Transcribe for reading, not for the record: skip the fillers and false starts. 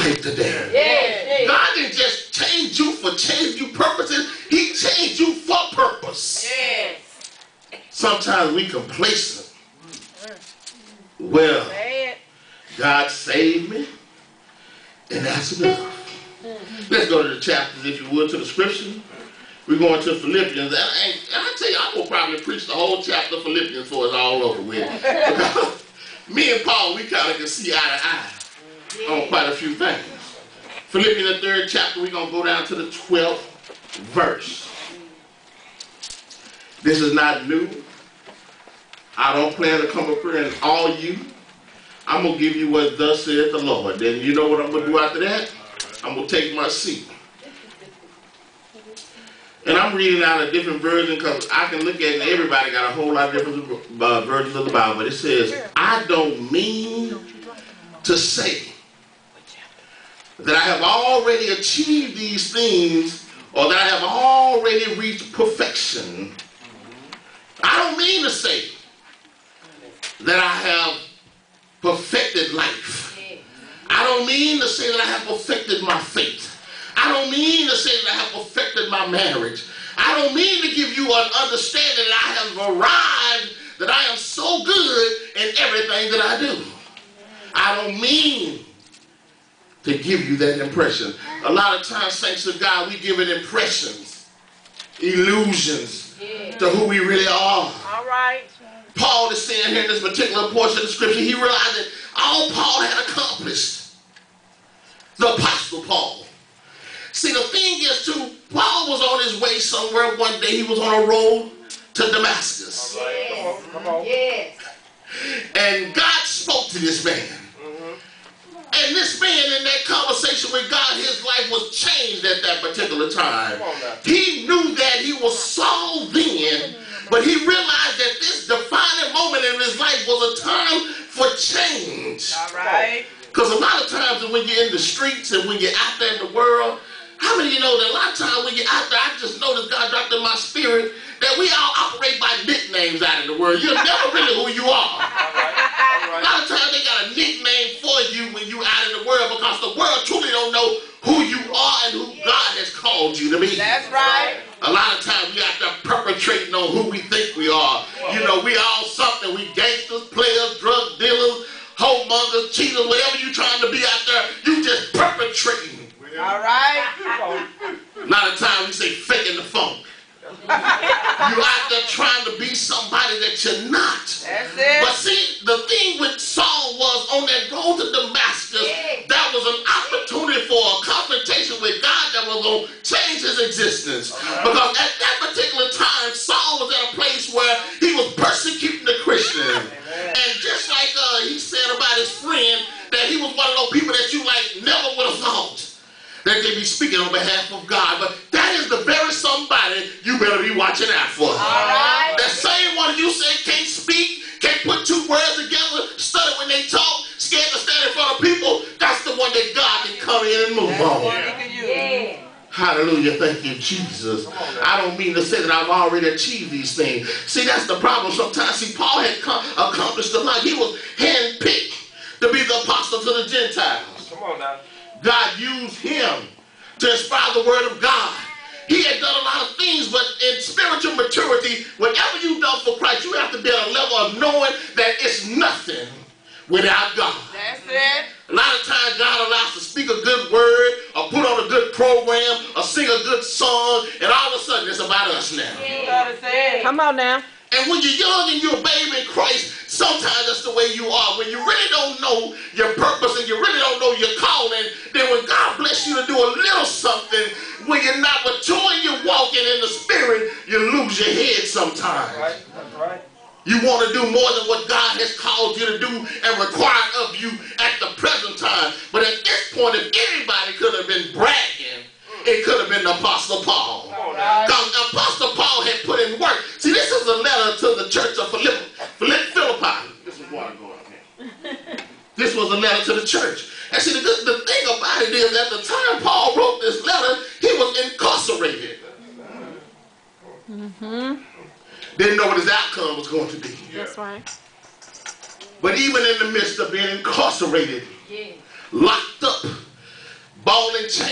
life today. Yes. God didn't just change you for change you purposes. He changed you for purpose. Yes. Sometimes we complacent. Well, God saved me, and that's enough. Let's go to the chapters, if you would, to the scripture. We're going to Philippians. And I tell you, I'm going to probably preach the whole chapter of Philippians for it's all over with. Because me and Paul, we kind of can see eye to eye on quite a few things. Philippians, the 3rd chapter, we're going to go down to the 12th verse. This is not new. I don't plan to come up here and all you. I'm going to give you what thus saith the Lord. Then you know what I'm going to do after that? I'm going to take my seat. And I'm reading out a different version because I can look at it and everybody got a whole lot of different versions of the Bible. But it says, I don't mean to say that I have already achieved these things or that I have already reached perfection. I don't mean to say that I have perfected life. I don't mean to say that I have perfected my faith. I don't mean to say that I have perfected my marriage. I don't mean to give you an understanding that I have arrived, that I am so good in everything that I do. I don't mean to give you that impression. A lot of times, saints of God, we give it impressions, illusions to who we really are. All right. Paul is saying here in this particular portion of the scripture, he realized that all Paul had accomplished. The Apostle Paul. See, the thing is, too, Paul was on his way somewhere one day. He was on a road to Damascus. All right. Yes. Come on. Yes. And God spoke to this man. And this man, in that conversation with God, his life was changed at that particular time. He knew that he was Saul then, but he realized that this defining moment in his life was a time for change. All right. Because a lot of times when you're in the streets and when you're out there in the world, how many of you know that a lot of times when you're out there, I just noticed God dropped in my spirit that we all operate by nicknames out in the world. You're never really who you are. A lot of times they got a nickname for you when you're out in the world because the world truly don't know who you are and who God has called you to be. That's right. A lot of times we out there perpetrating on who we think we are. You know, we all something. We gangsters, players, drug dealers, homemongers, cheaters, whatever you're trying to be out there, you just perpetrating. All right. A lot of times we say faking the funk. You're out there trying to be somebody that you're not. That's it. But see, the thing with Saul was on that road to Damascus, that was an opportunity for a confrontation with God that was going to change his existence. Because at that particular time, Saul was at a place where he was persecuting the Christians. And just like he said about his friend, that he was one of those people that you like never would have thought that they be speaking on behalf of God. But that is the very somebody you better be watching out for. All right. That same one you say can't speak, can't put two words together, stutter when they talk, scared to stand in front of people, that's the one that God can come in and move on. Yeah. Hallelujah. Thank you, Jesus. I don't mean to say that I've already achieved these things. See, that's the problem. Sometimes, see, Paul had accomplished a lot. He was handpicked to be the apostle to the Gentiles. Come on now. God used him to inspire the word of God. He had done a lot of things, but in spiritual maturity, whatever you've done for Christ, you have to be at a level of knowing that it's nothing without God. That's it. A lot of times God allows us to speak a good word, or put on a good program, or sing a good song, and all of a sudden it's about us now. You gotta say it. Come on now. And when you're young and you're a baby in Christ, sometimes that's the way you are. When you really don't know your purpose and you really don't know your calling, then when God bless you to do a little something, when you're not mature and you're walking in the spirit, you lose your head sometimes. That's right. You want to do more than what God has called you to do and required of you at the present time. But at this point, if anybody could have been bragging, it could have been the Apostle Paul. Because Apostle Paul had put in work. See, this is a letter to the church of Philippi. This is water going up here. This was a letter to the church. And see, the thing about it is, at the time Paul wrote this letter, he was incarcerated. Didn't know what his outcome was going to be. That's right. But even in the midst of being incarcerated, locked up, ball and chain.